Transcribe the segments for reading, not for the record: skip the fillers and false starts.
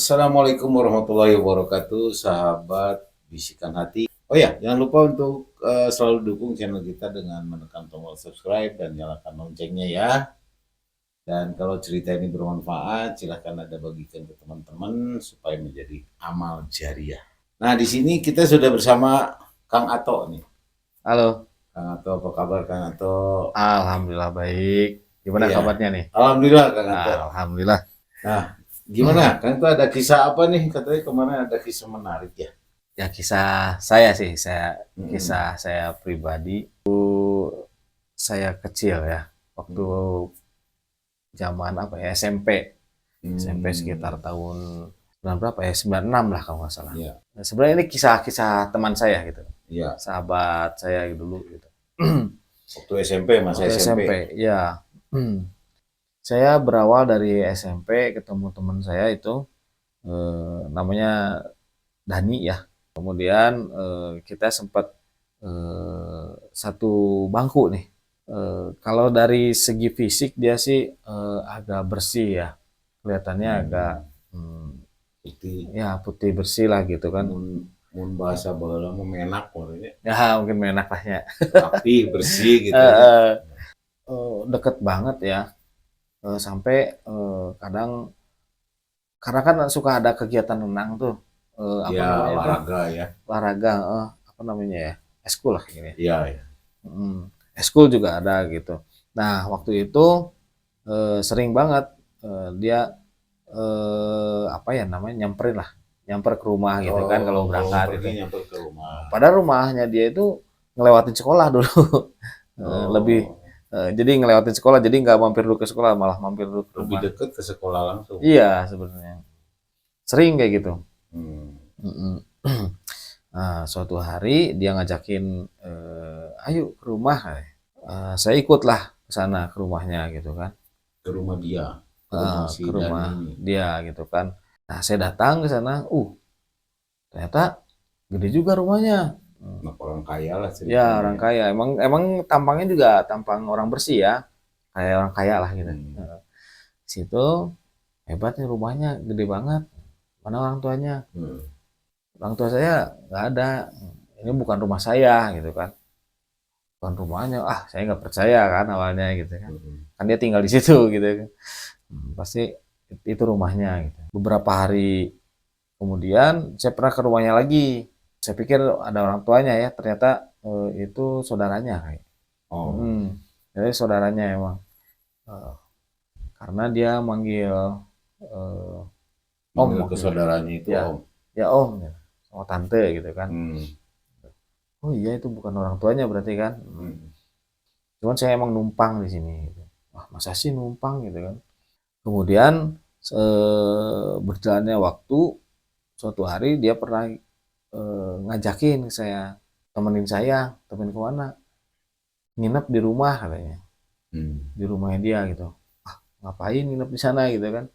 Assalamualaikum warahmatullahi wabarakatuh, sahabat bisikan hati. Oh ya, jangan lupa untuk selalu dukung channel kita dengan menekan tombol subscribe dan nyalakan loncengnya ya. Dan kalau cerita ini bermanfaat, silahkan Anda bagikan ke teman-teman supaya menjadi amal jariah. Nah, di sini kita sudah bersama Kang Ato nih. Halo, Kang Ato, apa kabar Kang Ato? alhamdulillah baik. Gimana Iya, kabarnya nih? Alhamdulillah Kang Ato. Alhamdulillah. Nah, gimana? Kang Ato ada kisah apa nih? Katanya kemarin ada kisah menarik ya. Ya kisah saya sih, Mm-mm. kisah saya pribadi. Saya kecil ya, waktu Mm. zaman apa ya SMP, SMP sekitar Hmm, tahun 9 berapa ya, 96 lah kalau nggak salah. ya, Nah, sebenarnya ini kisah-kisah teman saya gitu, ya. sahabat saya dulu gitu. Waktu SMP, masa Waktu SMP. SMP, ya. Saya berawal dari SMP ketemu teman saya itu namanya Dani ya. Kemudian kita sempat satu bangku nih. Kalau dari segi fisik dia sih agak bersih ya, kelihatannya agak Hmm, hmm, Putih, ya putih bersih lah gitu kan. mun, mun bahasa baheula mah menak maksudnya. Ya mungkin menak lah ya. Rapi, bersih gitu Eh, ya. eh, deket banget ya. Sampai kadang karena kan suka ada kegiatan renang tuh, apa Ya, namanya tuh, olahraga ya. olahraga, apa namanya ya, eskul lah ini. Iya, ya. Eskul juga ada gitu. Nah waktu itu sering banget dia apa ya namanya nyamperin lah, nyamper ke rumah gitu kan kalau Oh, berangkat pergi itu. nyamper ke rumah. Padahal rumahnya dia itu ngelewatin sekolah dulu. Lebih Oh, jadi ngelewatin sekolah, jadi nggak mampir dulu ke sekolah, malah mampir dulu ke lebih rumah. dekat ke sekolah langsung. Iya sebenarnya sering kayak gitu. Hmm. Mm-mm. Nah, suatu hari dia ngajakin, "Ayo ke rumah," saya ikutlah ke sana, ke rumahnya gitu kan, Ke rumah dia, ke rumah si ke Dani rumah ini. dia gitu kan. Nah, saya datang ke sana, ternyata gede juga rumahnya. Nah, orang kaya lah Ya ceritanya orang ya. kaya, emang emang tampangnya juga tampang orang bersih ya, kayak orang kaya lah gitu. Hmm. Situ hebat nih rumahnya, gede banget. Mana orang tuanya? Hmm. Orang tua saya nggak ada. Ini bukan rumah saya gitu kan. Bukan rumahnya. Ah, saya nggak percaya kan awalnya gitu kan. Hmm. Kan dia tinggal di situ gitu kan. Pasti itu rumahnya gitu. Beberapa hari kemudian saya pernah ke rumahnya lagi. Saya pikir ada orang tuanya ya, ternyata itu saudaranya kayak. Oh, Hmm, jadi saudaranya emang. Eh, karena dia manggil eh, om manggil ke waktu itu. saudaranya itu Ya, Om. ya om, ya. Sama tante gitu kan. Hmm. Oh iya itu bukan orang tuanya berarti kan. Hmm. Cuman saya emang numpang di sini gitu. Wah, masa sih numpang gitu kan. Kemudian berjalannya waktu, suatu hari dia pernah ngajakin saya, temenin ke mana? Nginep di rumah katanya, Hmm. di rumahnya dia gitu. Ah, ngapain nginep di sana gitu kan?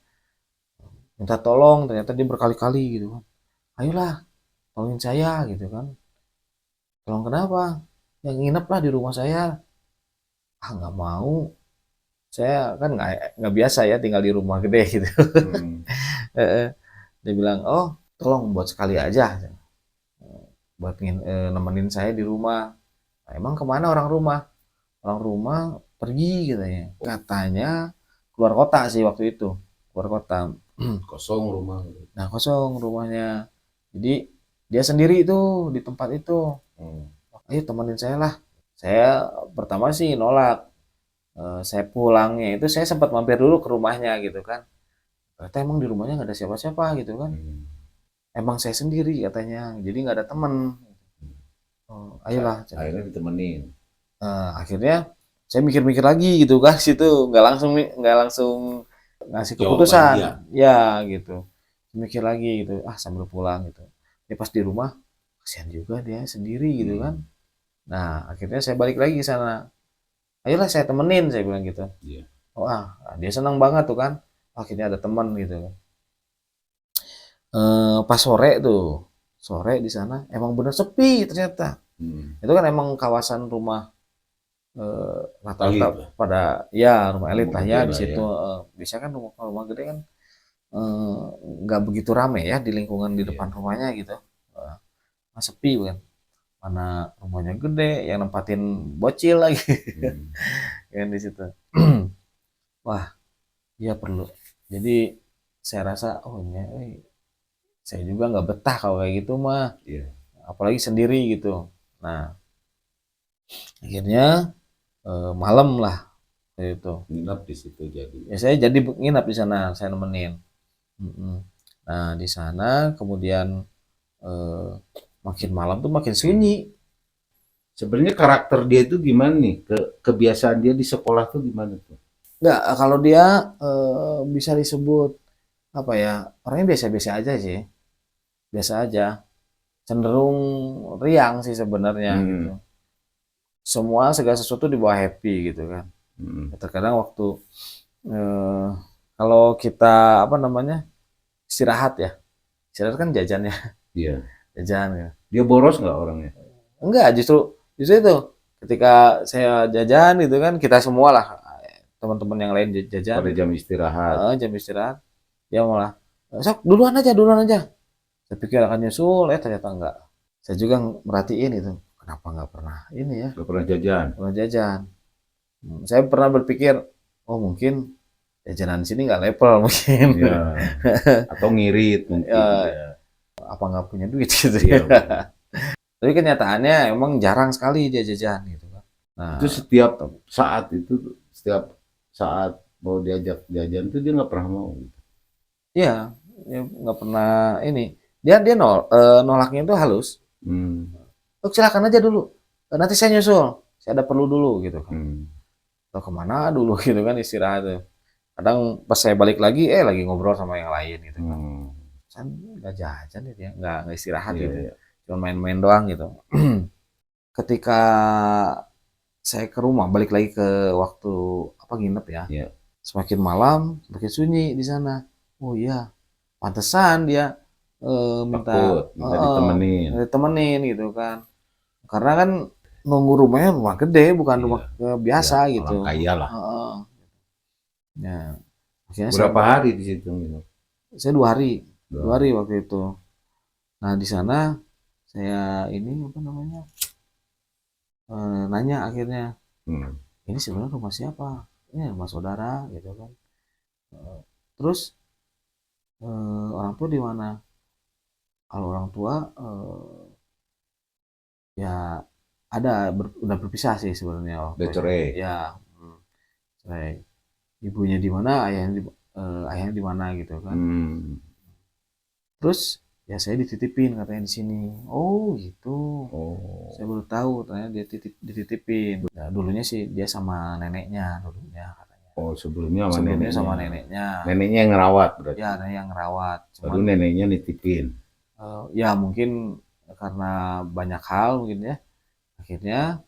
Minta tolong, ternyata dia berkali-kali gitu kan. Ayolah, tolongin saya gitu kan. Tolong kenapa? Yang nginep lah di rumah saya. Ah nggak mau, saya kan nggak biasa ya tinggal di rumah gede gitu. Hmm. Dia bilang, oh tolong buat sekali aja, buat nemenin saya di rumah. Nah, emang kemana orang rumah? Orang rumah pergi katanya. Katanya keluar kota sih waktu itu, keluar kota. Kosong rumah. Nah kosong rumahnya. Jadi dia sendiri itu di tempat itu. Hmm. Ayo temenin saya lah. Saya pertama sih nolak. Saya pulangnya itu saya sempat mampir dulu ke rumahnya gitu kan. Ternyata emang di rumahnya nggak ada siapa-siapa gitu kan. Hmm. Emang saya sendiri katanya, jadi nggak ada temen. Oh, ayolah. Akhirnya ditemenin. Akhirnya saya mikir-mikir lagi gitu kan, situ nggak langsung ngasih Jawaban keputusan, dia. ya gitu. Mikir lagi gitu, sambil pulang gitu. Ya pas di rumah, kasihan juga dia sendiri gitu kan. Hmm. Nah akhirnya saya balik lagi ke sana. Ayolah saya temenin, saya bilang gitu. Iya. Oh dia senang banget tuh kan. Akhirnya ada teman gitu. Pas sore tuh, sore di sana emang bener sepi ternyata. Hmm. Itu kan emang kawasan rumah rata-rata Elit lah. pada ya rumah elit Rumah lah ya gede di lah situ. ya. Biasanya kan rumah rumah gede kan eh, nggak begitu rame ya di lingkungan di depan Iya. rumahnya gitu. Eh, sepi kan. Mana rumahnya gede, yang nempatin bocil lagi Hmm. kan di situ. Wah, iya perlu. Jadi saya rasa, oh ini, saya juga nggak betah kalau kayak gitu mah, Iya. apalagi sendiri gitu. Nah, akhirnya malam lah kayak itu. Nginep di situ jadi. Ya saya jadi nginap di sana, saya nemenin. Mm-mm. Nah, di sana kemudian eh, makin malam tuh makin sunyi. Sebenarnya karakter dia itu gimana nih? Kebiasaan dia di sekolah tuh gimana tuh? Nggak, kalau dia bisa disebut apa ya, orangnya biasa-biasa aja sih, biasa aja, cenderung riang sih sebenarnya gitu. Hmm. Semua segala sesuatu dibawa happy gitu kan. Hmm. Terkadang waktu eh, kalau kita apa namanya istirahat ya, istirahat kan jajan ya, Iya. jajan ya. Dia boros nggak orangnya? Enggak, justru justru itu ketika saya jajan gitu kan, kita semua lah teman-teman yang lain jajan Pada gitu, jam istirahat. jam istirahat dia malah sok duluan aja, duluan aja. Saya pikir akan nyusul, ternyata enggak. Saya juga merhatiin itu, kenapa nggak pernah ini ya, Nggak pernah jajan. pernah jajan. Saya pernah berpikir, oh mungkin jajanan di sini nggak level mungkin. Iya. Atau ngirit mungkin. Ya, Ya. apa nggak punya duit gitu Iya. ya. Tapi kenyataannya emang jarang sekali dia jajan gitu kan. Itu Nah, setiap saat mau diajak jajan tuh dia nggak pernah mau. iya, ya nggak pernah ini. Dia dia nolaknya itu halus. Hmm. Oh, silakan aja dulu. Nanti saya nyusul. Saya ada perlu dulu gitu kan. Hmm. Atau kemana dulu gitu kan istirahat tuh. Kadang pas saya balik lagi, lagi ngobrol sama yang lain gitu kan. Hmm. Kan nggak jajan ya dia, nggak istirahat Iya, gitu. iya. Cuma main-main doang gitu. Ketika saya ke rumah, balik lagi ke waktu apa nginep ya. Iya. Semakin malam, semakin sunyi di sana. Oh iya, pantesan dia minta Takut, minta ditemenin. ditemenin gitu kan. Karena kan nunggu rumahnya rumah gede, bukan Iya. rumah Ya, biasa orang gitu. kaya lah. Heeh. Ya, akhirnya Berapa hari di situ gitu? saya 2 hari, Dua 2 hari hari. waktu itu. Nah di sana saya ini apa namanya nanya akhirnya, Hmm. ini sebenarnya rumah siapa? Ini rumah saudara gitu kan. Eh, Terus orang tua di mana? Kalau orang tua ya ada udah berpisah sih sebenarnya waktu Udah itu. cerai. Ya, cerai. Ibunya di mana, ayahnya di mana gitu kan. Hmm. Terus ya saya dititipin katanya di sini. Oh gitu. Oh. Saya baru tahu ternyata dia dititipin. Ya, dulunya sih dia sama neneknya dulunya katanya. Oh, sebelumnya sama Sebelumnya neneknya. sama neneknya. Neneknya yang ngerawat berarti. Ya, nenek yang ngerawat. Baru Cuman neneknya nitipin. ya mungkin karena banyak hal mungkin ya. Akhirnya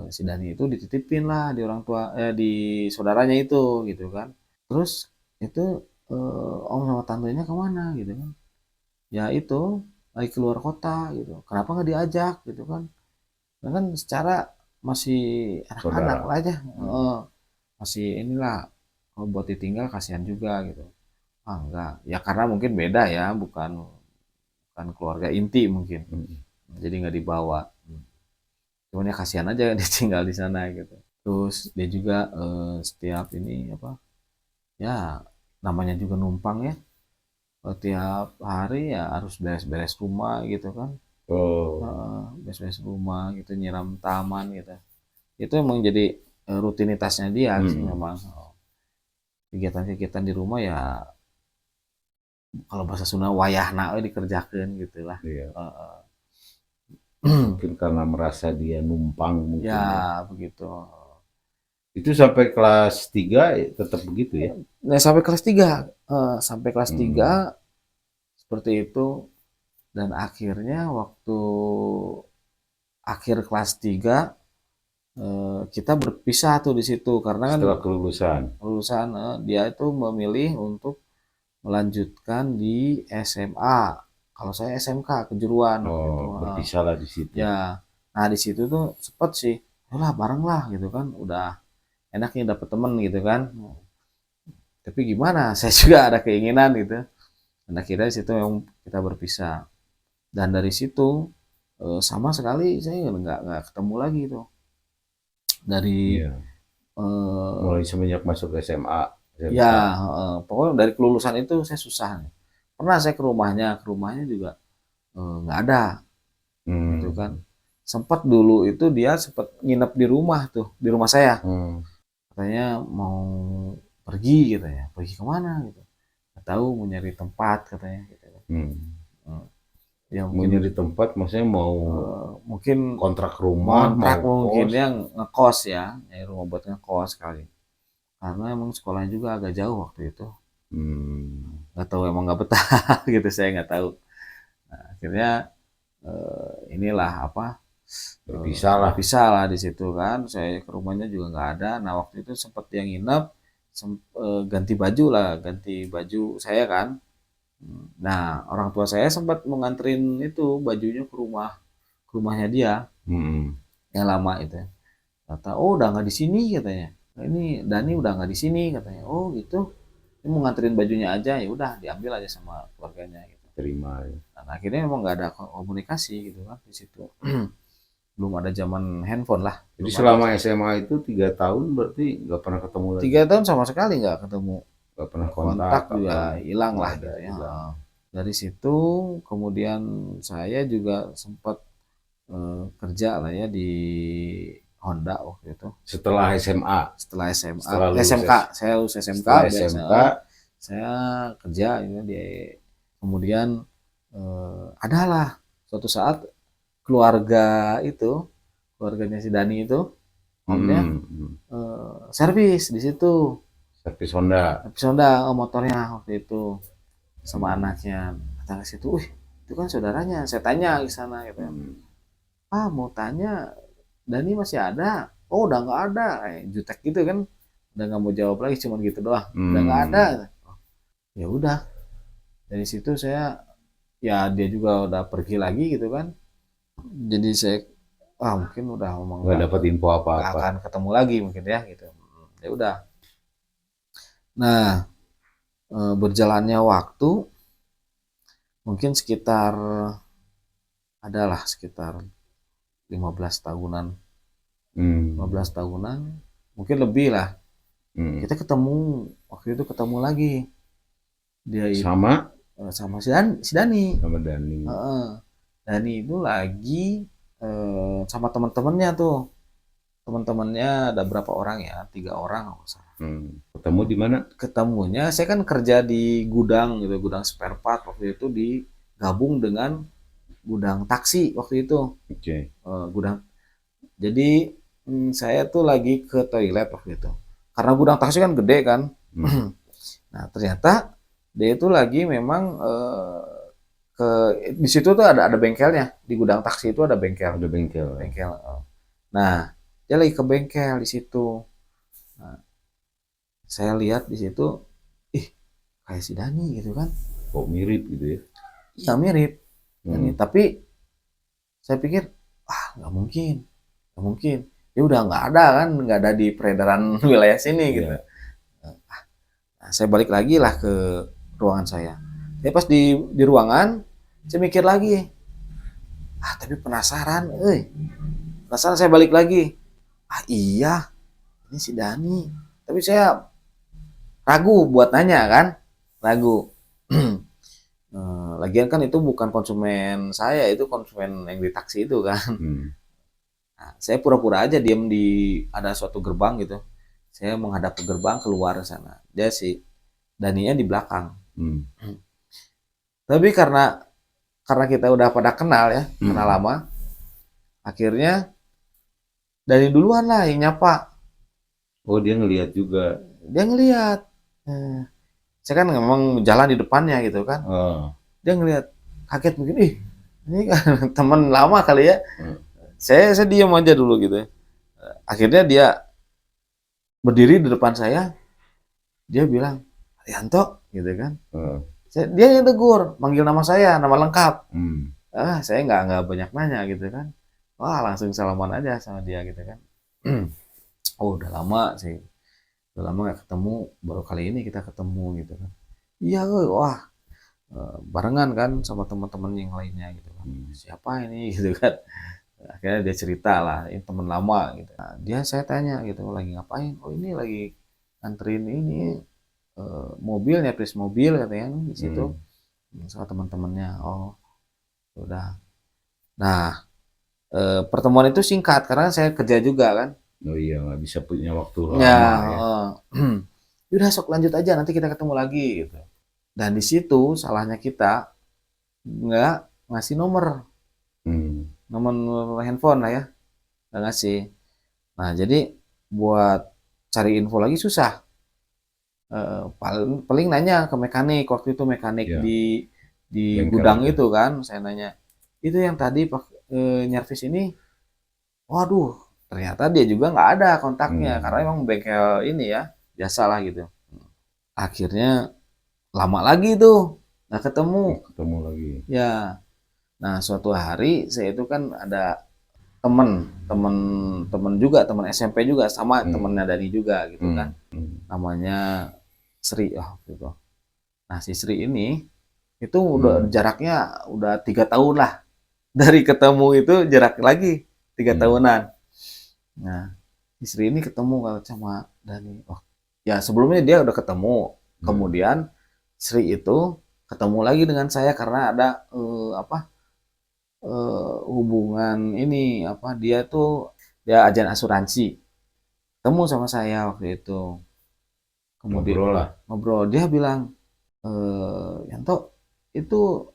si Dani itu dititipin lah di orang tua di saudaranya itu gitu kan. Terus itu om sama tantenya kemana gitu kan? Ya itu lagi keluar kota gitu. Kenapa nggak diajak gitu kan? Nah, kan secara masih anak-anak Saudara. lah aja, Hmm. masih inilah kalau buat ditinggal kasihan juga gitu. Ah enggak, ya karena mungkin beda ya, bukan bukan keluarga inti mungkin, Hmm. jadi nggak dibawa. Cuman ya kasihan aja ditinggal di sana gitu. Terus dia juga setiap ini apa, ya namanya juga numpang ya, tiap hari ya harus beres-beres rumah gitu kan. Oh. Beres-beres rumah gitu, nyiram taman gitu. Itu emang jadi rutinitasnya dia sih Hmm. memang. Kegiatan-kegiatan di rumah ya kalau bahasa Sunda wayahna we dikerjakeun gitu lah. Iya. Heeh. Mungkin karena merasa dia numpang Ya mungkin ya. begitu. Itu sampai kelas 3 ya tetap begitu ya? Nah, sampai kelas 3, sampai kelas 3 Hmm. seperti itu dan akhirnya waktu akhir kelas 3 kita berpisah tuh di situ karena kan Setelah kelulusan. lulusan dia itu memilih untuk melanjutkan di SMA. Kalau saya SMK kejuruan waktu itu. Oh, berpisah lah di situ. Ya, nah di situ tuh sempet sih, lah bareng lah gitu kan, udah enak nih dapet temen gitu kan. Tapi gimana? Saya juga ada keinginan gitu. Dan akhirnya di situ memang kita berpisah. Dan dari situ sama sekali saya nggak ketemu lagi tuh. Dari Iya. eh, Mulai semenjak masuk SMA, ya SMK. pokoknya dari kelulusan itu saya susah. Pernah saya ke rumahnya juga nggak ada gitu kan. Hmm. Sempat dulu itu dia sempat nginep di rumah tuh, di rumah saya. Hmm. Katanya mau pergi katanya. Pergi kemana gitu. Nggak tahu mau nyari tempat katanya gitu. Hmm. Ya Mau mungkin nyari tempat, maksudnya mau mungkin kontrak rumah, ngontrak mau mungkin kos. yang ngekos ya, nyari rumah buat ngekos kali. Karena emang sekolahnya juga agak jauh waktu itu. Hmm. Nggak tahu emang nggak betah gitu saya nggak tahu. Nah, akhirnya inilah apa Berpisah lah. lah di situ kan. Saya ke rumahnya juga nggak ada. Nah waktu itu sempat yang nginep, ganti baju lah, ganti baju saya kan. Nah orang tua saya sempat mau nganterin itu bajunya ke rumahnya dia Hmm. yang lama itu. Kata, oh udah nggak di sini katanya. "Nah, ini Dani udah nggak di sini katanya. Oh gitu. Ini mau nganterin bajunya aja ya udah diambil aja sama keluarganya gitu. Terima. Dan akhirnya memang nggak ada komunikasi gitu kan di situ. Belum ada zaman handphone lah, Jadi belum ada. selama SMA itu 3 tahun berarti nggak pernah ketemu lagi, 3 tahun sama sekali nggak ketemu, nggak pernah kontak kontak juga atau hilang nggak lah ada gitu ya. hilang. Dari situ kemudian saya juga sempat kerja lah ya di Honda waktu itu. Setelah SMA, Setelah SMA, setelah lulus SMK, saya lulus SMK, setelah biasa, SMK, saya kerja gitu di, kemudian adalah suatu saat keluarga itu, keluarganya si Dani itu, omnya servis di situ, servis Honda. servis Honda motornya waktu itu sama Hmm. anaknya. Datang ke situ, itu kan saudaranya. Saya tanya ke sana gitu. Hmm. Mau tanya, Dani masih ada? Oh, udah nggak ada. Jutek gitu kan. Udah nggak mau jawab lagi, cuma gitu doang. Udah nggak ada. Hmm. Ya udah. Dari situ saya, ya dia juga udah pergi lagi gitu kan. Jadi saya, mungkin udah ngomong Nggak dapat info nggak apa-apa. akan ketemu lagi mungkin ya gitu. Ya udah. Nah, berjalannya waktu mungkin sekitar adalah sekitar 15 tahunan, Hmm. 15 tahunan, mungkin lebih lah. Hmm. Kita ketemu, waktu itu ketemu lagi. Dia itu Sama sama si Dani. sama Dani. Dani itu lagi sama teman-temannya tuh. Teman-temannya ada berapa orang ya? 3 orang kalau nggak salah. Ketemu di mana? Ketemunya, saya kan kerja di gudang gitu, gudang spare part waktu itu digabung dengan gudang taksi waktu itu. Oke. Gudang. Jadi saya tuh lagi ke toilet waktu itu. Karena gudang taksi kan gede kan. Nah ternyata dia itu lagi memang ke di situ tuh ada bengkelnya, di gudang taksi itu ada bengkel. Ada bengkel. Bengkel. Nah dia lagi ke bengkel di situ. Nah, saya lihat di situ, kayak si Dani gitu kan. Kok mirip gitu ya? Iya mirip. Dani. Tapi saya pikir, nggak mungkin, nggak mungkin. Ya udah nggak ada kan, nggak ada di peredaran wilayah sini gitu. Iya. Nah, saya balik lagi lah ke ruangan saya. Tapi pas di ruangan, saya mikir lagi, tapi penasaran, penasaran saya balik lagi. Iya, ini si Dani. Tapi saya ragu buat nanya kan, ragu. Lagian kan itu bukan konsumen saya, itu konsumen yang di taksi itu kan. Nah, saya pura-pura aja diem ada suatu gerbang gitu. Saya menghadap ke gerbang keluar sana. Dia si Daninya di belakang. Tapi karena kita udah pada kenal ya, kenal lama, akhirnya Dani duluan lah yang nyapa. Oh dia ngelihat juga. Dia ngelihat. Saya kan memang jalan di depannya gitu kan. Dia ngelihat, kaget mungkin, ini kan teman lama kali ya. Saya diam aja dulu gitu. Akhirnya dia berdiri di depan saya, dia bilang, Arianto, gitu kan. Dia yang tegur, manggil nama saya, nama lengkap. Saya nggak banyak nanya gitu kan. Wah langsung salaman aja sama dia gitu kan. Oh udah lama sih. udah lama nggak ketemu, baru kali ini kita ketemu gitu kan. Iya, wah, barengan kan sama teman-teman yang lainnya gitu kan. Siapa ini gitu kan. Akhirnya dia cerita lah, ini teman lama gitu. Nah, saya tanya gitu, lagi ngapain? Oh ini lagi nganterin ini mobil, nyapis mobil katanya di situ sama teman-temannya. Oh, udah. Nah, pertemuan itu singkat karena saya kerja juga kan. Oh iya, nggak bisa punya waktu Ya, lama ya. udah sok lanjut aja, nanti kita ketemu lagi gitu. Dan di situ salahnya kita nggak ngasih nomor handphone lah ya, nggak ngasih. Nah, jadi buat cari info lagi susah. Paling paling nanya ke mekanik, waktu itu mekanik Ya, di bengkel gudang itu. itu kan, saya nanya, itu yang tadi nyervis ini, waduh, ternyata dia juga nggak ada kontaknya karena emang bengkel ini ya, biasa lah gitu. Akhirnya lama lagi tuh nggak ketemu. Ketemu lagi. Ya, nah suatu hari saya itu kan ada temen temen temen juga, temen SMP juga, sama temennya Dani juga gitu kan, namanya Sri gitu. Nah si Sri ini itu udah jaraknya udah 3 tahun lah dari ketemu, itu jarak lagi 3 tahunan. Nah si Sri ini ketemu kalau sama Dani. Oh ya, sebelumnya dia udah ketemu, kemudian Sri itu ketemu lagi dengan saya karena ada hubungan ini apa, dia agen asuransi, ketemu sama saya waktu itu. Kemudian Ngobrol lah. ngobrol, dia bilang, Yanto, itu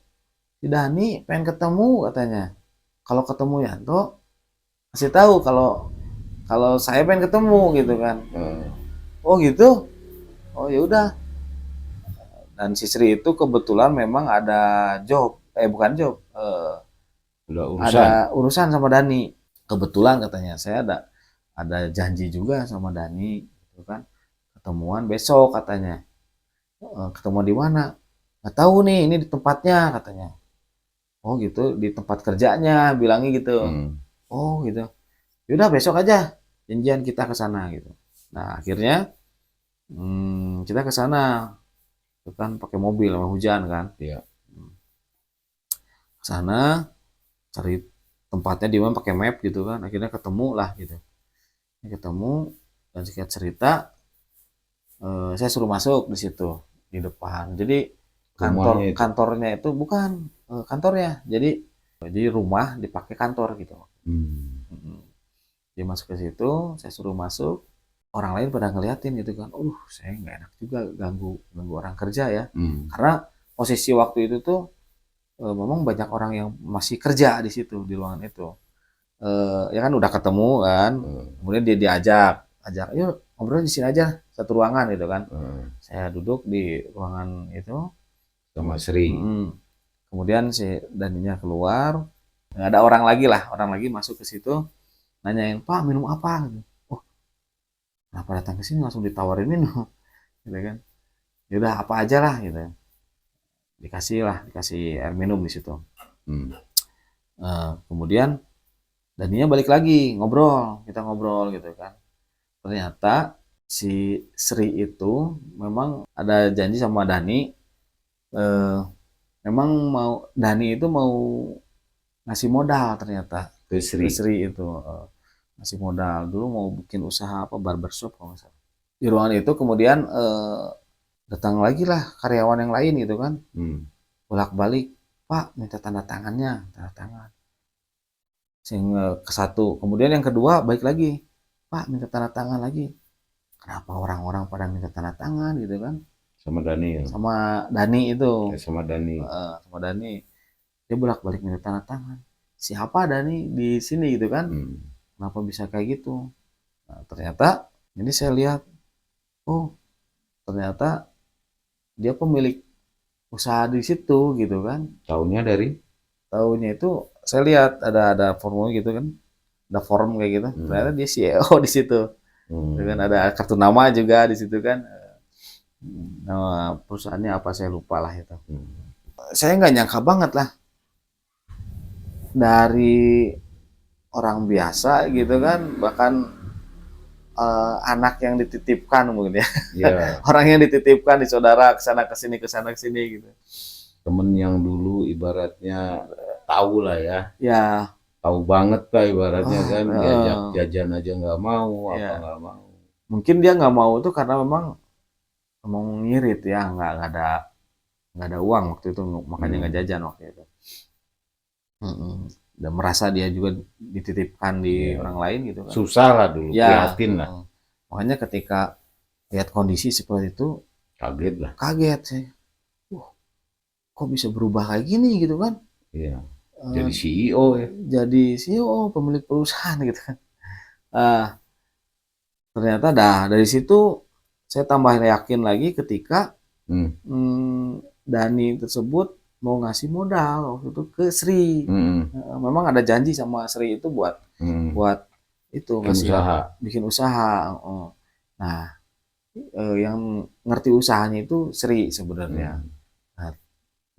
si Dani pengen ketemu katanya. Kalau ketemu Yanto, kasih tahu kalau kalau saya pengen ketemu gitu kan. Oh gitu. Oh ya udah. Dan si Sri itu kebetulan memang ada bukan job, Udah urusan. ada urusan sama Dani. Kebetulan katanya saya ada janji juga sama Dani gitu kan. Ketemuan besok katanya. Ketemuan di mana? Nggak tahu nih, ini di tempatnya katanya. Oh gitu, di tempat kerjanya bilangnya gitu. Oh gitu. Yaudah besok aja janjian kita ke sana gitu. Nah akhirnya kita ke sana, itu kan pakai mobil sama hujan kan. Iya. Ke sana cari tempatnya di mana pakai map gitu kan. Akhirnya ketemu lah gitu. Ketemu dan singkat cerita, saya suruh masuk di situ di depan. Jadi Rumahnya itu. kantornya itu bukan kantornya. Jadi rumah dipakai kantor gitu. Dia masuk ke situ, saya suruh masuk. Orang lain pada ngeliatin gitu kan. Saya nggak enak juga ganggu orang kerja ya. Karena posisi waktu itu tuh memang banyak orang yang masih kerja di situ di ruangan itu. Ya kan udah ketemu kan. Kemudian dia ajak, yuk ngobrol di sini aja satu ruangan gitu kan. Saya duduk di ruangan itu Sama Sri. Kemudian si Daninya keluar, nggak ada orang lagi masuk ke situ, nanyain, Pak minum apa? Oh, kenapa datang ke sini langsung ditawarin minum, gitu kan? Yaudah apa aja lah gitu, dikasih air minum di situ. Kemudian Daninya balik lagi kita ngobrol gitu kan. Ternyata si Sri itu memang ada janji sama Dani, memang Dani itu mau ngasih modal ternyata Ke Sri. Sri itu, ngasih modal dulu mau bikin usaha apa, barbershop kalau nggak salah. Di ruangan itu kemudian datang lagi lah karyawan yang lain gitu kan, bolak-balik, Pak minta tanda tangan. Sehingga ke satu, kemudian yang kedua baik lagi, Pak minta tanda tangan lagi. Kenapa orang-orang pada minta tanda tangan gitu kan? Sama Dani ya. Sama Dani itu. Sama Dani. Sama Dani. Dia bolak-balik minta tanda tangan. Siapa Dani di sini gitu kan? Kenapa bisa kayak gitu? Nah, ternyata ini saya lihat, ternyata dia pemilik usaha di situ gitu kan. Tahunya itu saya lihat ada formula gitu kan, ada form kayak gitu. Ternyata dia CEO di situ. Dengan ada kartu nama juga di situ kan. Nama perusahaannya apa saya lupa lah itu. Saya nggak nyangka banget lah, dari orang biasa gitu kan, bahkan anak yang dititipkan mungkin ya. Ya, Orang yang dititipkan di saudara ke sana ke sini gitu. temen yang dulu ibaratnya tahu lah ya, Ya, tahu banget lah ibaratnya kan, diajak heeh, jajan aja nggak mau, apa ya. nggak mau. Mungkin dia nggak mau tuh karena memang emang ngirit ya, nggak ada uang waktu itu, makanya nggak Hmm, jajan waktu itu. Mm-mm. Dan merasa dia juga dititipkan di ya. orang lain gitu kan. Susah lah dulu, Ya, prihatin lah, makanya ketika lihat kondisi seperti itu kaget lah. kaget sih. Wah, kok bisa berubah kayak gini gitu kan? Iya, Eh, jadi CEO ya. jadi CEO pemilik perusahaan gitu kan. Ah, ternyata dari situ saya tambah yakin lagi ketika Hmm, Dani tersebut mau ngasih modal waktu itu ke Sri. hmm, Memang ada janji sama Sri itu buat hmm. buat itu Bikin ngasih usaha. bikin usaha. Oh. Nah, yang ngerti usahanya itu Sri sebenarnya. Hmm. Nah,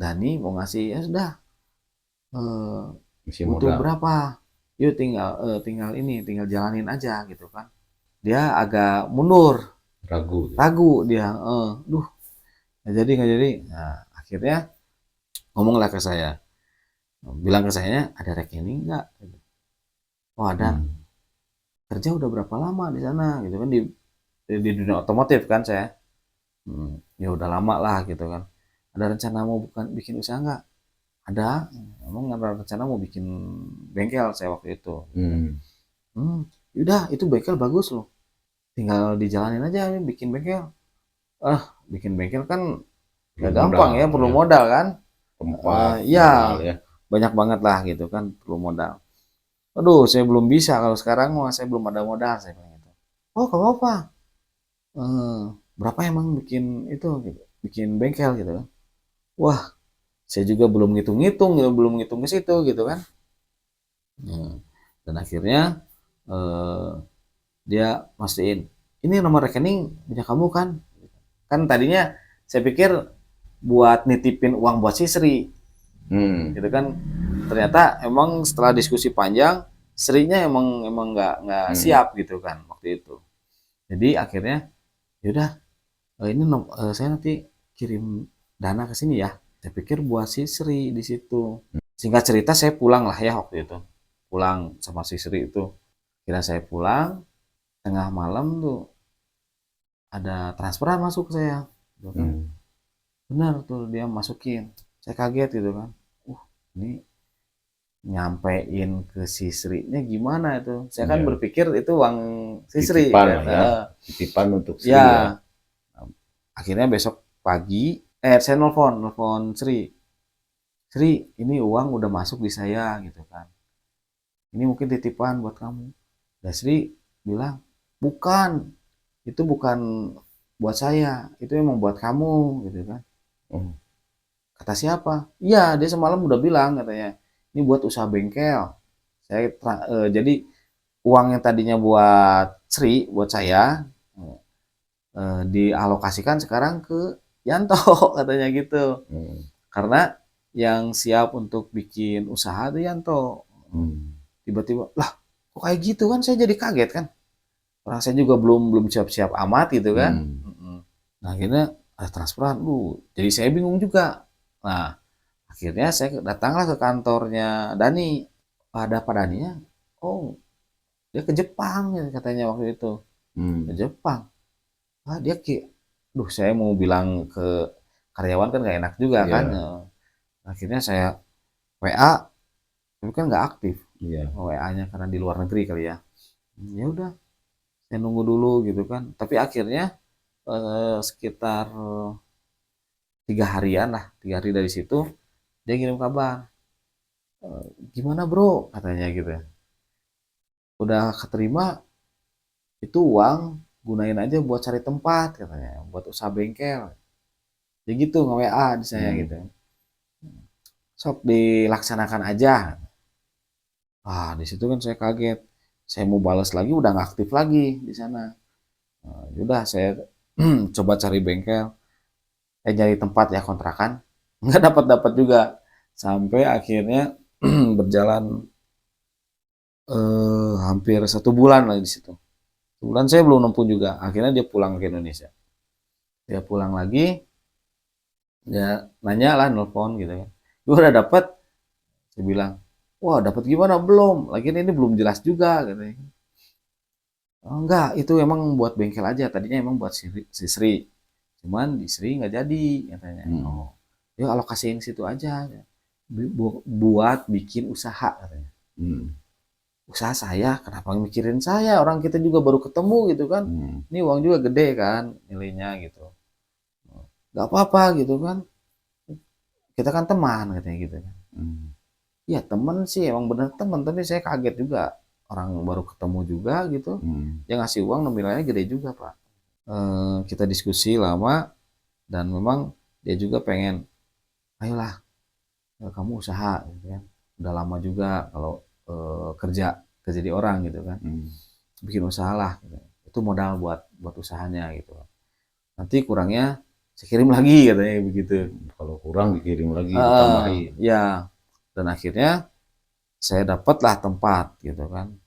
Dani mau ngasih ya sudah, eh, Isi butuh modal, berapa? Yuk tinggal jalanin aja gitu kan. Dia agak mundur, ragu. ragu dia. Duh, nggak jadi. Nah, akhirnya ngomonglah ke saya, bilang ke saya ada rekening nggak? Oh ada. Hmm. Kerja udah berapa lama di sana gitu kan, di dunia otomotif kan saya. Ya udah lama lah gitu kan. Ada rencana mau bukan bikin usaha nggak? Ada. Emang ada rencana mau bikin bengkel saya waktu itu. Hmm. Hmm, Udah itu bengkel bagus loh. Tinggal dijalanin aja bikin bengkel. Ah, bikin bengkel kan Perlu gak gampang modal ya, perlu ya, modal kan. tempat, Ya modal ya. banyak banget lah gitu kan, perlu modal. Aduh, saya belum bisa kalau sekarang mah saya belum ada modal saya bilang gitu. Oh, gak apa-apa. Eh, Berapa emang bikin itu gitu, bikin bengkel gitu kan. Wah, saya juga belum ngitung-ngitung gitu, belum ngitung ke situ gitu kan. Hmm. Dan akhirnya eh, dia mastiin, ini nomor rekening punya kamu kan? Kan tadinya saya pikir buat nitipin uang buat si Sri, Hmm. gitu kan. Ternyata emang setelah diskusi panjang, Srinya emang emang nggak Hmm. siap gitu kan waktu itu. Jadi akhirnya yaudah, saya nanti kirim dana ke sini ya. Saya pikir buat si Sri di situ. Singkat cerita saya pulang lah ya waktu itu. Pulang sama si Sri itu. Kira saya pulang, tengah malam tuh ada transferan masuk ke saya. Gitu kan. Hmm. Benar tuh dia masukin. Saya kaget gitu kan. Ini nyampein ke si Sri-nya gimana itu. Saya kan Ya, berpikir itu uang si Sri titipan kan. lah ya, titipan untuk Sri ya. Ya, akhirnya besok pagi saya nelfon Sri. Sri, ini uang udah masuk di saya gitu kan. Ini mungkin titipan buat kamu. Dan Sri bilang, bukan, itu bukan buat saya, itu emang buat kamu gitu kan. Oh. Kata siapa? Iya, dia semalam udah bilang katanya, ini buat usaha bengkel. Jadi uang yang tadinya buat Sri, buat saya, dialokasikan sekarang ke Yanto katanya gitu. Hmm. Karena yang siap untuk bikin usaha itu Yanto. Hmm. Tiba-tiba, lah kok kayak gitu kan, saya jadi kaget kan. Orang saya juga belum belum siap-siap amat gitu kan. Hmm. Nah akhirnya ada transferan, jadi saya bingung juga. Nah akhirnya saya datanglah ke kantornya Dani. Ada Pak Daninya, oh dia ke Jepang ya, katanya waktu itu. Ke Hmm. Jepang. Dia saya mau bilang ke karyawan kan gak enak juga kan. Iya, Akhirnya saya WA, tapi kan nggak aktif iya. WA-nya karena di luar negeri kali ya. Ya udah, saya nunggu dulu gitu kan. Tapi akhirnya sekitar 3 harian lah, 3 hari dari situ dia kirim kabar. Gimana bro? Katanya gitu ya. Udah keterima itu uang, gunain aja buat cari tempat katanya, buat usaha bengkel. Ya gitu nge WA di saya gitu. Hmm. Sok dilaksanakan aja. Di situ kan saya kaget. Saya mau balas lagi udah nggak aktif lagi di sana. Udah saya coba cari bengkel, nyari tempat ya kontrakan, nggak dapat dapat juga. Sampai akhirnya berjalan hampir 1 bulan lagi di situ. Kebetulan saya belum nempuh juga. Akhirnya dia pulang ke Indonesia. Dia pulang lagi, dia nanya lah, nelfon gitu kan. Gue udah dapat, saya bilang, wah dapat gimana belum? Lagian ini belum jelas juga katanya. Oh, enggak, itu emang buat bengkel aja. Tadinya emang buat si Sri. Cuman di Sri nggak jadi katanya. Oh, ya alokasiin situ aja. Buat bikin usaha katanya. Usaha saya, kenapa mikirin saya? Orang kita juga baru ketemu gitu kan. Ini uang juga gede kan nilainya gitu. Gak apa-apa gitu kan. Kita kan teman katanya gitu kan. Ya teman sih emang bener teman, tapi saya kaget juga. Orang baru ketemu juga gitu. Dia ngasih uang nominalnya gede juga Pak. Kita diskusi lama dan memang dia juga pengen, ayolah kamu usaha gitu kan. Udah lama juga kalau kerja di orang gitu kan. Bikin usaha lah gitu. Itu modal buat usahanya gitu. Nanti kurangnya saya kirim lagi katanya begitu. Kalau kurang dikirim lagi, ditambahin. Ya, dan akhirnya saya dapatlah tempat gitu kan.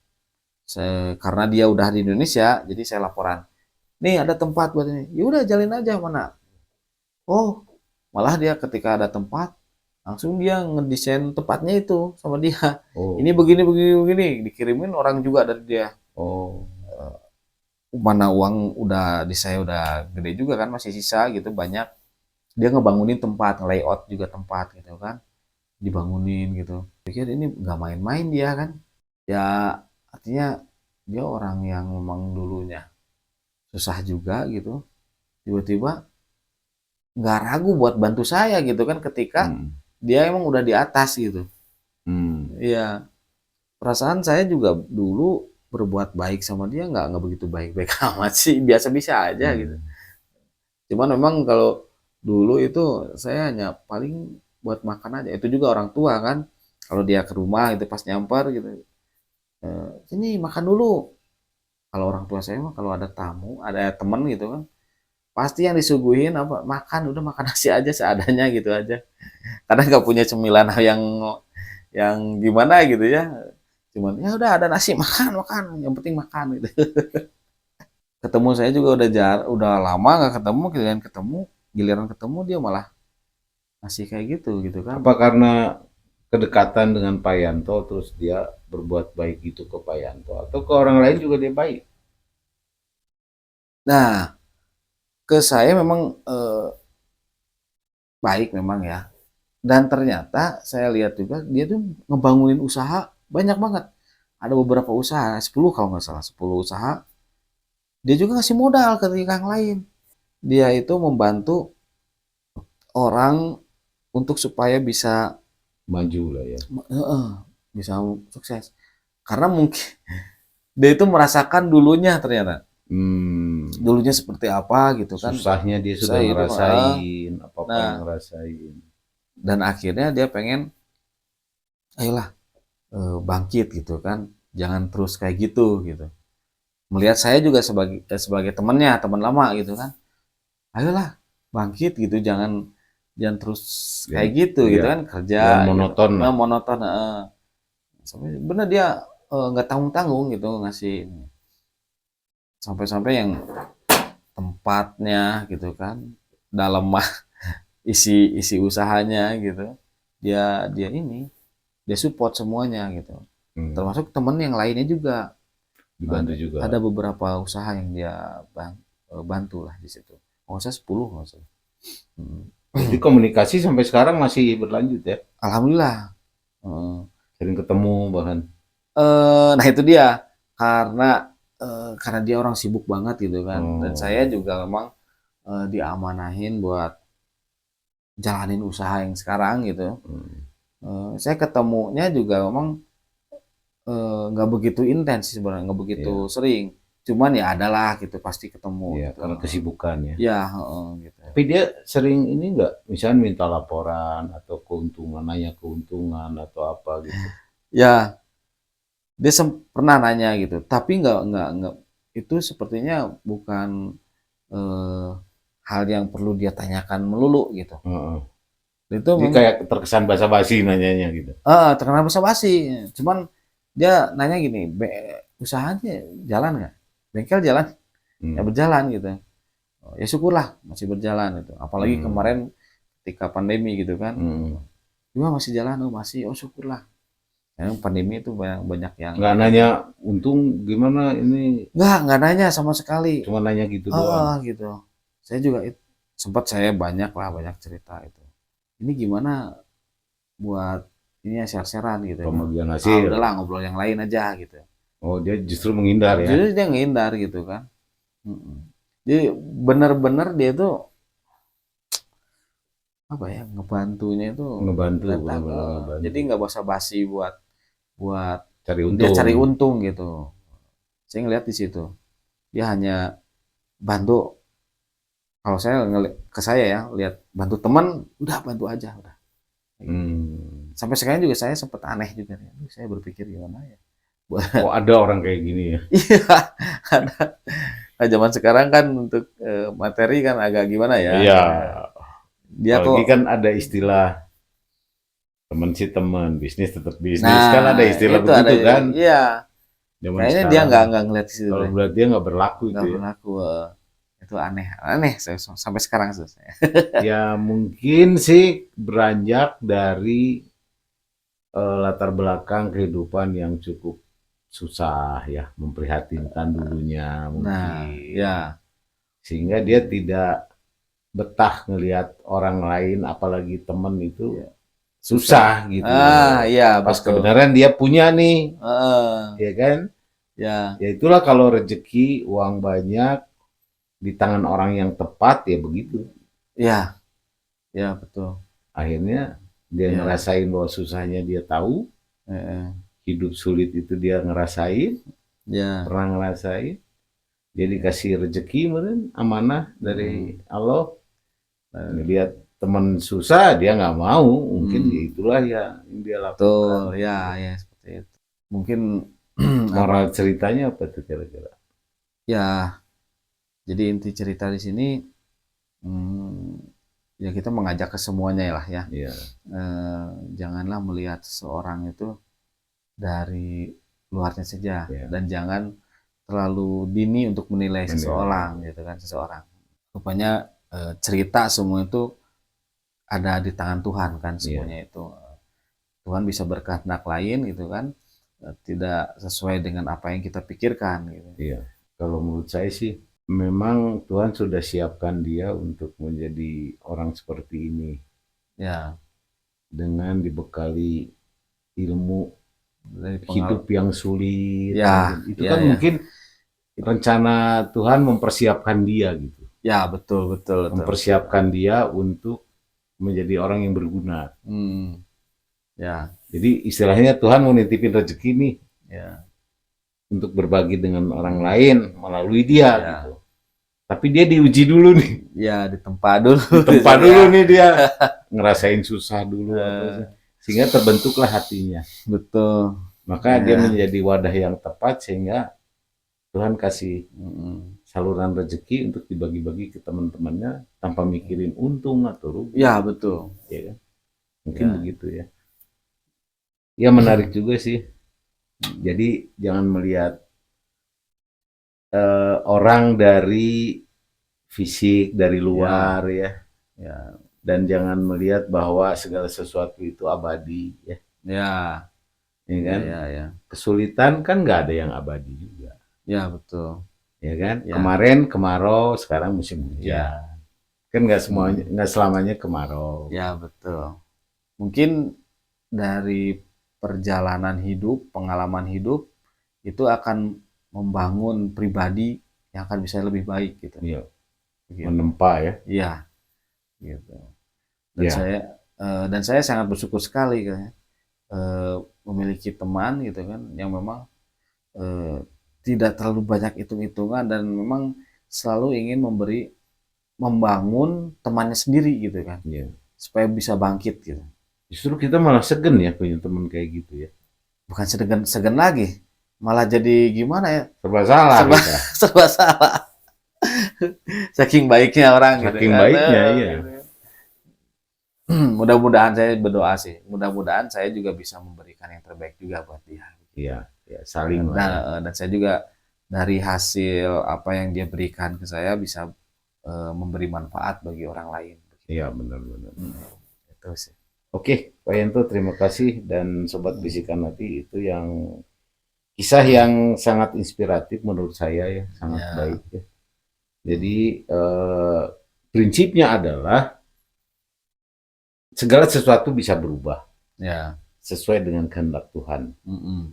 Karena dia udah di Indonesia, jadi saya laporan. Nih ada tempat buat ini. Ya udah jalin aja mana. Oh, malah dia ketika ada tempat, langsung dia ngedesain tempatnya itu sama dia. Ini begini begini begini, dikirimin orang juga dari dia. Mana uang di saya udah gede juga kan, masih sisa gitu banyak. Dia ngebangunin tempat, layout juga tempat gitu kan, dibangunin gitu. Pikir ini nggak main-main dia kan. Ya artinya dia orang yang memang dulunya susah juga gitu. Tiba-tiba nggak ragu buat bantu saya gitu kan ketika dia emang udah di atas gitu. Iya, perasaan saya juga dulu berbuat baik sama dia nggak begitu baik-baik amat sih, biasa-biasa aja gitu. Cuman memang kalau dulu itu saya hanya paling buat makan aja. Itu juga orang tua kan, kalau dia ke rumah itu pas nyamper gitu, sini makan dulu. Kalau orang tua saya mah kalau ada tamu, ada temen gitu kan, pasti yang disuguhin apa makan, udah makan nasi aja seadanya gitu aja. Karena nggak punya cemilan yang gimana gitu ya. Cuman ya udah ada nasi makan makan, yang penting makan gitu. Ketemu saya juga udah lama nggak ketemu, giliran ketemu dia malah ngasih kayak gitu kan. Apa karena kedekatan dengan Pak Yanto terus dia berbuat baik gitu ke Pak Yanto, atau ke orang lain juga dia baik? Nah, ke saya memang baik memang ya. Dan ternyata saya lihat juga dia tuh ngebangunin usaha banyak banget. Ada beberapa usaha, 10 kalau nggak salah, 10 usaha. Dia juga ngasih modal ke yang lain. Dia itu membantu orang untuk supaya bisa Maju lah ya. Bisa sukses. Karena mungkin dia itu merasakan dulunya ternyata. Dulunya seperti apa gitu kan. Susahnya dia sudah ngerasain, apa-apa yang ngerasain. Dan akhirnya dia pengen, ayolah bangkit gitu kan. Jangan terus kayak gitu. Melihat saya juga sebagai temannya, teman lama gitu kan. Ayolah bangkit gitu, jangan terus kayak gitu gitu kan, kerja monoton gitu. lah. Monoton. Sampai bener dia nggak tanggung-tanggung gitu ngasih, sampai-sampai yang tempatnya gitu kan dalam isi usahanya gitu, dia support semuanya gitu. Termasuk temen yang lainnya juga dibantu juga. Ada beberapa usaha yang dia bantu lah di situ. Nggak usah 10 nggak usah. Jadi komunikasi sampai sekarang masih berlanjut ya? Alhamdulillah. Sering ketemu bahkan. Nah itu dia, karena dia orang sibuk banget gitu kan. Dan saya juga memang diamanahin buat jalanin usaha yang sekarang gitu. Saya ketemunya juga memang nggak begitu intens sebenarnya, nggak begitu sering. Cuman ya adalah gitu, pasti ketemu. Iya, gitu. karena kesibukan ya. Ya, gitu. Tapi dia sering ini nggak, misalnya minta laporan atau keuntungan, nanya keuntungan atau apa gitu. Ya, dia pernah nanya gitu, tapi nggak itu sepertinya bukan hal yang perlu dia tanyakan melulu gitu. Itu jadi kayak terkesan basa-basi nanyanya gitu. Terkesan basa-basi. Cuman dia nanya gini, usahanya jalan nggak? bengkel jalan, ya Hmm. berjalan gitu. Ya syukurlah masih berjalan itu. Apalagi Hmm. kemarin ketika pandemi gitu kan. Hmm. Gimana masih jalan? Oh masih, oh syukurlah. Yang pandemi itu banyak banyak yang Nggak ini. nanya untung gimana ini, Nggak nanya sama sekali. cuma nanya gitu doang. Gitu. Saya juga sempat saya banyak cerita itu. Ini gimana buat ini ya share-sharean gitu kan. Pembagian Ah hasil. udahlah ngobrol yang lain aja gitu. Oh, dia justru menghindar ya. Jadi dia ngehindar gitu kan. Mm-mm. Jadi benar-benar dia tuh apa ya ngebantunya itu Ngebantu, datang. benar-benar ngebantu. Jadi nggak basa-basi buat buat Cari dia cari untung. untung gitu. Saya ngeliat di situ. Dia hanya bantu. Kalau saya ke saya ya lihat bantu teman, udah bantu aja udah. Hmm. Sampai sekarang juga saya sempat aneh juga nih. Aduh, saya berpikir gimana ya. Oh, ada orang kayak gini ya. Iya, ada. Nah, zaman sekarang kan untuk materi kan agak gimana ya. Iya. Dia Apalagi kok kan ada istilah teman sih teman, bisnis tetap bisnis. Kan nah ada istilah itu ada begitu kan. iya. Zaman Kayaknya dia sekarang. nggak ngeliat situ Kalau deh. berarti dia nggak berlaku itu Nggak ya. berlaku. Itu aneh, aneh sampai sekarang saya. Ya mungkin sih beranjak dari latar belakang kehidupan yang cukup susah ya, memprihatinkan dulunya Nah, mungkin. ya. Sehingga dia tidak betah ngelihat orang lain, apalagi temen itu Iya. susah gitu. Iya Pas betul. kebenaran dia punya nih, Heeh, ya kan? ya, Ya itulah kalau rezeki, uang banyak di tangan orang yang tepat ya begitu. ya, ya betul. Akhirnya dia Ya, ngerasain bahwa susahnya dia tahu, heeh, hidup sulit itu dia ngerasain, ya, pernah ngerasain. Dia dikasih rezeki meren, amanah dari Allah. Ngelihat teman susah dia nggak mau, mungkin ya itulah ya yang dia lakukan. betul. Ya, ya seperti itu. Mungkin Moral ceritanya apa tuh kira-kira? ya, jadi inti cerita di sini ya kita mengajak ke semuanya lah ya. Iya, Janganlah melihat seseorang itu dari luarnya saja iya. dan jangan terlalu dini untuk menilai Menilai. seseorang gitu kan seseorang. Rupanya cerita semua itu ada di tangan Tuhan kan semuanya itu. Tuhan bisa berkehendak lain gitu kan. Tidak sesuai dengan apa yang kita pikirkan gitu. Iya. Kalau menurut saya sih memang Tuhan sudah siapkan dia untuk menjadi orang seperti ini Ya, dengan dibekali ilmu dari hidup yang sulit. Ya, Itu ya, kan ya. mungkin rencana Tuhan mempersiapkan dia gitu. Ya, betul, betul, betul. Mempersiapkan dia untuk menjadi orang yang berguna. Ya, Jadi istilahnya Tuhan mau nitipin rezeki nih ya, untuk berbagi dengan orang lain melalui dia Ya. gitu. Tapi dia diuji dulu nih. ya ditempa dulu. Ditempa dulu Ya. nih dia. Ngerasain susah dulu. Sehingga terbentuklah hatinya. Betul. Maka Ya. dia menjadi wadah yang tepat sehingga Tuhan kasih saluran rezeki untuk dibagi-bagi ke teman-temannya tanpa mikirin untung atau rugi. Ya, betul. Ya kan? Mungkin begitu ya. Ya menarik juga sih. Jadi jangan melihat orang dari fisik, dari luar ya. Dan jangan melihat bahwa segala sesuatu itu abadi ya. Ya kan? Ya. Kesulitan kan nggak ada yang abadi juga. Ya, betul. Ya kan? Ya. Kemarin kemarau, sekarang musim hujan. Ya. Kan nggak semuanya, nggak selamanya kemarau. Ya, betul. Mungkin dari perjalanan hidup, pengalaman hidup itu akan membangun pribadi yang akan bisa lebih baik gitu. Iya. Gitu. Menempa ya. Iya. Gitu. Ya. Dan saya sangat bersyukur sekali kan memiliki teman gitu kan yang memang tidak terlalu banyak hitung-hitungan dan memang selalu ingin membangun temannya sendiri gitu kan. Iya. Supaya bisa bangkit gitu. Justru kita malah segen ya punya teman kayak gitu ya. Bukan segen lagi, malah jadi gimana ya? Serba salah kita. Serba salah. Saking baiknya orang gitu. Saking baiknya, iya. Mudah-mudahan saya berdoa sih. Mudah-mudahan saya juga bisa memberikan yang terbaik juga buat dia. Iya, ya saling lah. Dan saya juga dari hasil apa yang dia berikan ke saya bisa memberi manfaat bagi orang lain. Iya, benar-benar. Itu sih. Oke, Pak Yanto, terima kasih. Dan Sobat Bisikan Hati, itu yang kisah yang sangat inspiratif menurut saya ya, sangat Ya. baik ya. Jadi prinsipnya adalah segala sesuatu bisa berubah Ya. sesuai dengan kehendak Tuhan. Mm-mm.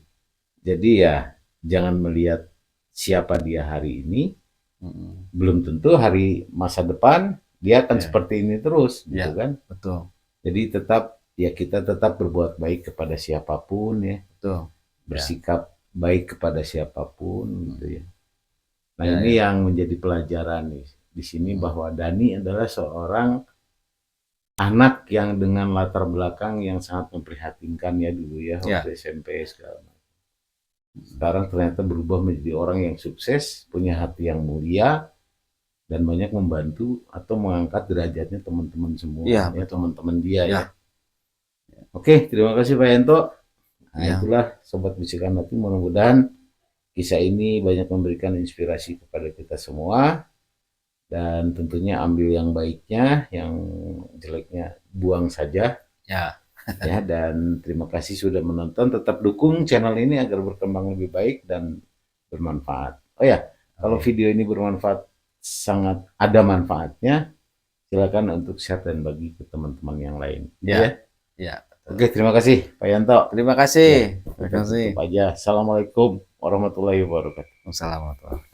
Jadi ya jangan melihat siapa dia hari ini, Mm-mm. belum tentu hari masa depan dia akan Ya. seperti ini terus, gitu Ya. kan? Betul. Jadi kita tetap berbuat baik kepada siapapun ya, Betul. bersikap baik kepada siapapun gitu ya. Nah, Ya, ini ya. yang menjadi pelajaran nih di sini bahwa Dani adalah seorang anak yang dengan latar belakang yang sangat memprihatinkan ya dulu ya waktu SMP segala macam. Sekarang ternyata berubah menjadi orang yang sukses, punya hati yang mulia, dan banyak membantu atau mengangkat derajatnya teman-teman semua, Iya, ya betul. teman-teman dia Ya. ya. Oke, terima kasih Pak Yanto. Nah, Ya. itulah Sobat Bisikan Hati, mudah-mudahan kisah ini banyak memberikan inspirasi kepada kita semua, dan tentunya ambil yang baiknya, yang jeleknya buang saja. Ya. Ya, dan terima kasih sudah menonton. Tetap dukung channel ini agar berkembang lebih baik dan bermanfaat. Oh ya, kalau video ini bermanfaat, sangat ada manfaatnya, silakan untuk share dan bagi ke teman-teman yang lain. Ya. Ya. Oke, terima kasih Pak Yanto. Terima kasih. Terima kasih. Tutup aja. Assalamualaikum warahmatullahi wabarakatuh. Wassalamualaikum.